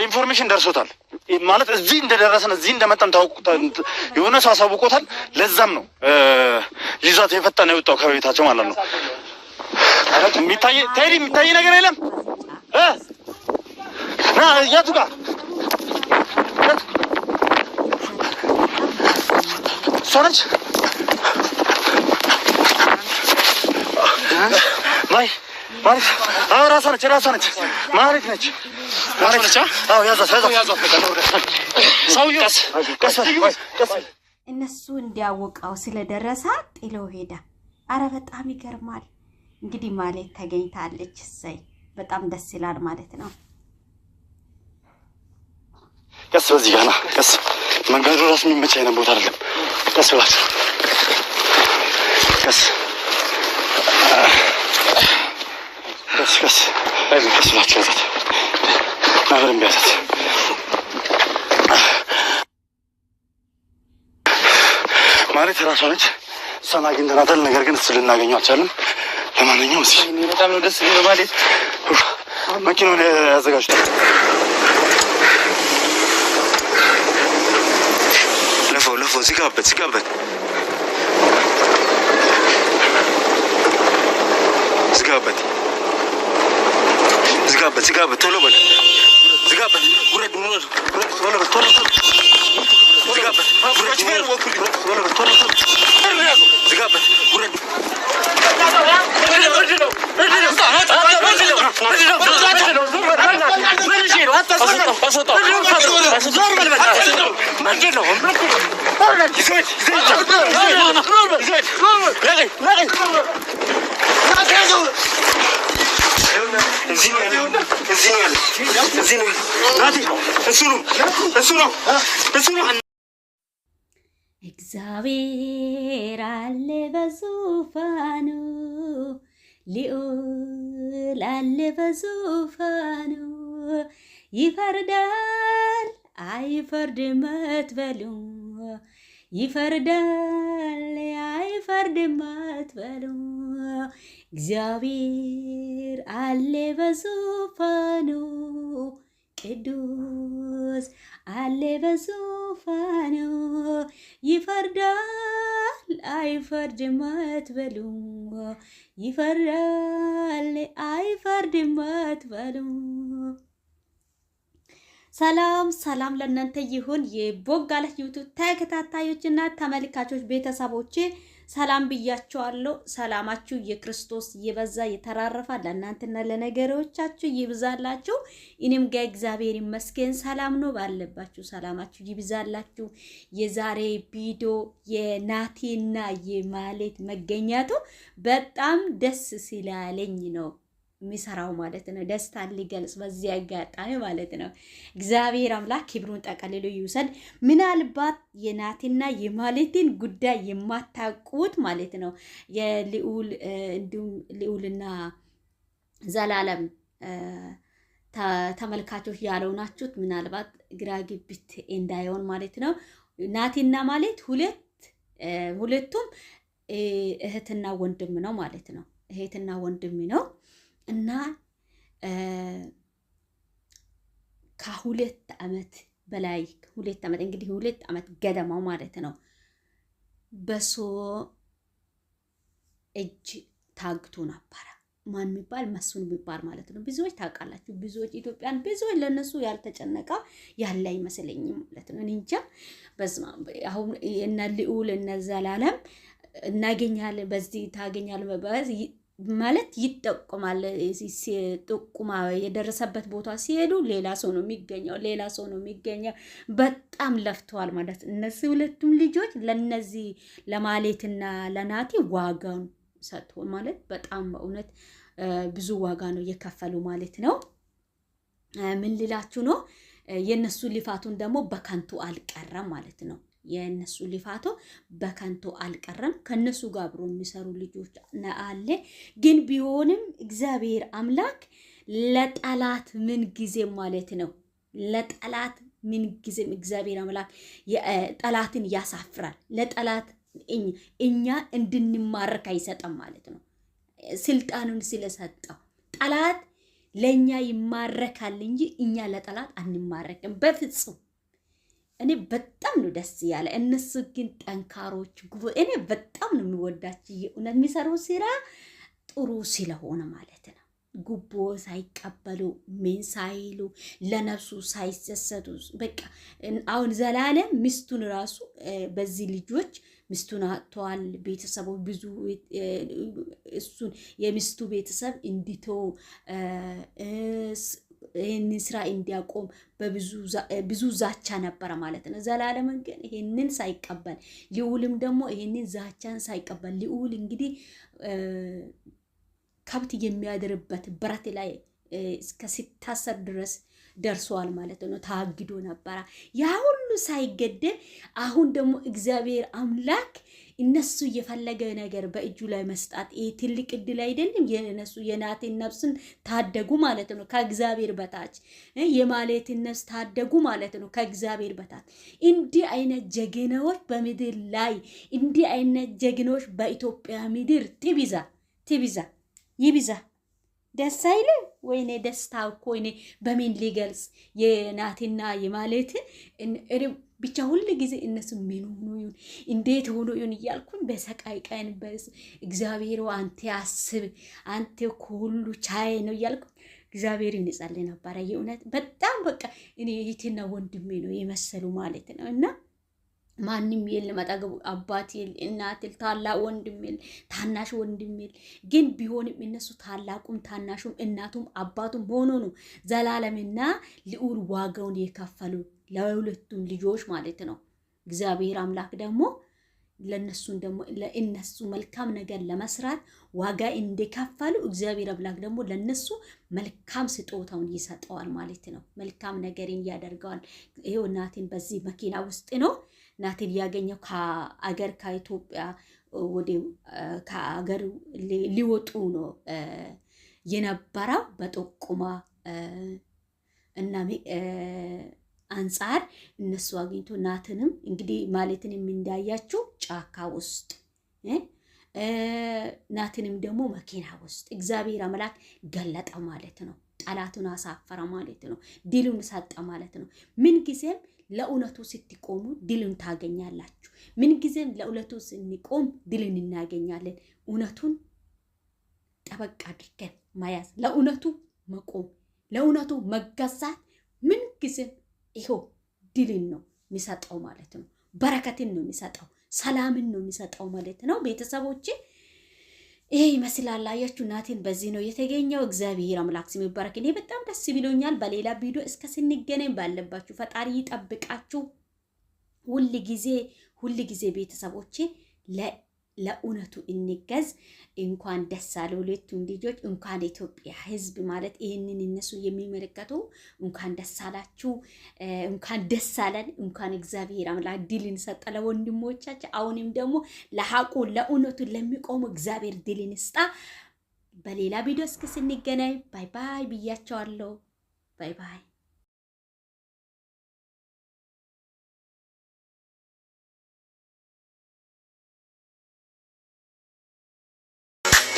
ኢንፎርሜሽን ደርሶታል ማለት እዚህ እንደደረሰን እዚህ እንደመጣን ታውቁታል የሆነ ሰው አሳውቆታል ለዛም ነው ይዟት የፈጠነ የወጣው ከቤታቸው ማለት ነው የሚታይ ነገር የለም ና የቱ ጋር ሰነች ማይ ማለት ራሷ ነች ማለት ነች እነሱ እንዲያወቀው ስለደረሰ ጥለው ሄዳ አረ በጣም ይገርማል እንግዲህ ማለት ተገኝታለች እሰይ በጣም ደስ ይላል ማለት ነው ቀስ በዚህ ጋር ና ቀስ መንገዱ ራስ የሚመች አይነት ቦታ አይደለም ቀስ ብላችሁ ቀስ ብላችሁ ያዛት በደንብ ያዛት ማለት ራሷ ነች እሷን አግኝተናታል ነገር ግን እሱ ልናገኘው አልቻልንም ለማንኛውም እስኪ በጣም ነው ደስ የሚለው ማለት መኪናውን ያዘጋጁታል ለፎ ዝጋበት ቶሎ በል ዝጋበት ጉረድ ቶሎ ዝጋበት ጉረድ እግዚአብሔር አለ በዙፋኑ ልዑል አለ በዙፋኑ ይፈርዳል አይፈርድም አትበሉ ይፈርዳል አይፈርድም አትበሉ እግዚአብሔር አለ በዙፋኑ ቅዱስ አለ በዙፋኑ ይፈርዳል አይፈርድም አትበሉ ይፈርዳል አይፈርድም አትበሉ ሰላም ለእናንተ ይሁን የቦጋለች ዩቲዩብ ተከታታዮችና ተመልካቾች ቤተሰቦቼ ሰላም ብያችኋለሁ ሰላማችሁ የክርስቶስ ይበዛ የተራረፈ ለእናንተና ለነገሮቻችሁ ይብዛላችሁ እኔም ጋር እግዚአብሔር ይመስገን ሰላም ነው ባለባችሁ ሰላማችሁ ይብዛላችሁ የዛሬ ቪዲዮ የናቲና የማሌት መገኘቱ በጣም ደስ ሲላለኝ ነው ሚሰራው ማለት ነው ደስታን ሊገልጽ በዚህ አጋጣሚ ማለት ነው እግዚአብሔር አምላክ ክብሩን ጠቅልሎ ይውሰድ ምናልባት የናቲና የማሌትን ጉዳይ የማታውቁት ማለት ነው የልዑል እንዲሁም ልዑልና ዘላለም ተመልካቾች ያለው ናችሁት ምናልባት ግራ ግብት እንዳይሆን ማለት ነው ናቲና ማሌት ሁለቱም እህትና ወንድም ነው ማለት ነው እህትና ወንድም ነው እና ከሁለት ዓመት በላይ 2 ዓመት እንግዲህ 2 ዓመት ገደማው ማለት ነው በሶ እጅ ታግቶ ነበር ማን የሚባል መስፍን የሚባል ማለት ነው ብዙዎች ታውቃላችሁ ብዙዎች ኢትዮጵያን ብዙዎች ለነሱ ያልተጨነቀ ያለ አይመስለኝም ማለት ነው እንጃ በስማ አሁን እና ልዑል እና ዘላለም እናገኛለን በዚህ ታገኛለን ማለት ይጠቁማል ሲጠቁማ የደረሰበት ቦታ ሲሄዱ ሌላ ሰው ነው የሚገኘው በጣም ለፍተዋል ማለት እነዚህ ሁለቱም ልጆች ለነዚህ ለማሌትና ለናቲ ዋጋውን ሰጥቶ ማለት በጣም በእውነት ብዙ ዋጋ ነው የከፈሉ ማለት ነው ምን ልላችሁ ነው የነሱ ልፋቱን ደግሞ በከንቱ አልቀረም ማለት ነው የነሱ ልፋቱ በከንቱ አልቀረም ከነሱ ጋር አብሮ የሚሰሩ ልጆች አለ ግን ቢሆንም እግዚአብሔር አምላክ ለጠላት ምን ጊዜ ማለት ነው ለጠላት ምን ጊዜ እግዚአብሔር አምላክ ጠላትን ያሳፍራል ለጠላት እኛ እንድንማረክ አይሰጠም ማለት ነው ስልጣኑን ስለሰጠው ጠላት ለኛ ይማረካል እንጂ እኛ ለጠላት አንማረክም በፍጹም። እኔ በጣም ነው ደስ ያለ። እነሱ ግን ጠንካሮች እኔ በጣም ነው የሚወዳቸው የእውነት የሚሰሩ ስራ ጥሩ ስለሆነ ማለት ነው። ጉቦ ሳይቀበሉ ምን ሳይሉ ለነፍሱ ሳይሰሰቱ በቃ አሁን ዘላለም ሚስቱን ራሱ በዚህ ልጆች ሚስቱን አጥተዋል። ቤተሰቦች ብዙ እሱን የሚስቱ ቤተሰብ እንዲተው ይህን ስራ እንዲያቆም ብዙ ዛቻ ነበረ ማለት ነው። ዘላለምን ግን ይህንን ሳይቀበል ልዑልም ደግሞ ይህንን ዛቻን ሳይቀበል ልዑል እንግዲህ ከብት የሚያድርበት ብረት ላይ እስከ ሲታሰር ድረስ ደርሷል ማለት ነው። ታግዶ ነበረ ያ ሁሉ ሳይገደል አሁን ደግሞ እግዚአብሔር አምላክ እነሱ የፈለገ ነገር በእጁ ላይ መስጣት ይሄ ትልቅ እድል አይደለም? የነሱ የናቴን ነፍስን ታደጉ ማለት ነው ከእግዚአብሔር በታች የማሌትን ነፍስ ታደጉ ማለት ነው ከእግዚአብሔር በታች። እንዲህ አይነት ጀግናዎች በምድር ላይ እንዲህ አይነት ጀግናዎች በኢትዮጵያ ምድር ትብዛ ይብዛ። ደስ አይለ ወይኔ ደስታ እኮ እኔ በምን ሊገልጽ የናቴና የማሌትን ብቻ ሁሉ ጊዜ እነሱ ምን ሆኖ ይሁን እንዴት ሆኖ ይሁን እያልኩኝ በሰቃይ ቀን እግዚአብሔር አንተ ያስብ አንተ ሁሉ ቻይ ነው እያልኩኝ እግዚአብሔር ይንጻልኝ ነበር። የእውነት በጣም በቃ እኔ እህትና ወንድሜ ነው የመሰሉ ማለት ነው። እና ማንም የለም አጠገቡ አባት የለ እናት የለ ታላቅ ወንድም የለ ታናሽ ወንድም የለ። ግን ቢሆንም እነሱ ታላቁም ታናሹም እናቱም አባቱም ሆኖ ነው ዘላለምና ልዑል ዋጋውን የከፈሉ ለሁለቱም ልጆች ማለት ነው። እግዚአብሔር አምላክ ደግሞ ለእነሱ መልካም ነገር ለመስራት ዋጋ እንደከፈሉ እግዚአብሔር አምላክ ደግሞ ለነሱ መልካም ስጦታውን ይሰጠዋል ማለት ነው። መልካም ነገርን ያደርገዋል። ይሄው ናቴን በዚህ መኪና ውስጥ ነው ናቴን ያገኘው ከአገር ከኢትዮጵያ ወደ ከአገር ሊወጡ ነው የነበረው በጥቁማ እና አንጻር እነሱ አግኝቶ ናትንም እንግዲህ ማለትንም እንዳያችሁ ጫካ ውስጥ ናትንም ደግሞ መኪና ውስጥ እግዚአብሔር አምላክ ገለጠ ማለት ነው። ጠላቱን አሳፈረ ማለት ነው። ድሉን ሰጠ ማለት ነው። ምን ጊዜም ለእውነቱ ስትቆሙ ድልን ታገኛላችሁ። ምን ጊዜም ለእውነቱ ስንቆም ድልን እናገኛለን። እውነቱን ጠበቅ አድርገን መያዝ፣ ለእውነቱ መቆም፣ ለእውነቱ መገዛት ምን ጊዜም ይሄው ድልን ነው የሚሰጠው ማለት ነው። በረከትን ነው የሚሰጠው፣ ሰላምን ነው የሚሰጠው ማለት ነው። ቤተሰቦቼ ይሄ ይመስላል። አያችሁ ናቴን በዚህ ነው የተገኘው። እግዚአብሔር አምላክ ስም ይባረክ። እኔ በጣም ደስ ብሎኛል። በሌላ ቪዲዮ እስከ ስንገናኝ ባለባችሁ ፈጣሪ ይጠብቃችሁ። ሁል ጊዜ ቤተሰቦቼ ለእውነቱ እንገዝ። እንኳን ደስ አለ ሁለቱም ልጆች፣ እንኳን ኢትዮጵያ ሕዝብ ማለት ይህንን እነሱ የሚመለከቱ እንኳን ደስ አላችሁ፣ እንኳን ደስ አለን። እንኳን እግዚአብሔር አምላክ ድልን ሰጠ ለወንድሞቻችን። አሁንም ደግሞ ለሐቁ ለእውነቱ ለሚቆሙ እግዚአብሔር ድልን ይስጣ። በሌላ ቪዲዮ እስከ ስንገናኝ ባይ ባይ ብያቸዋለሁ። ባይ ባይ።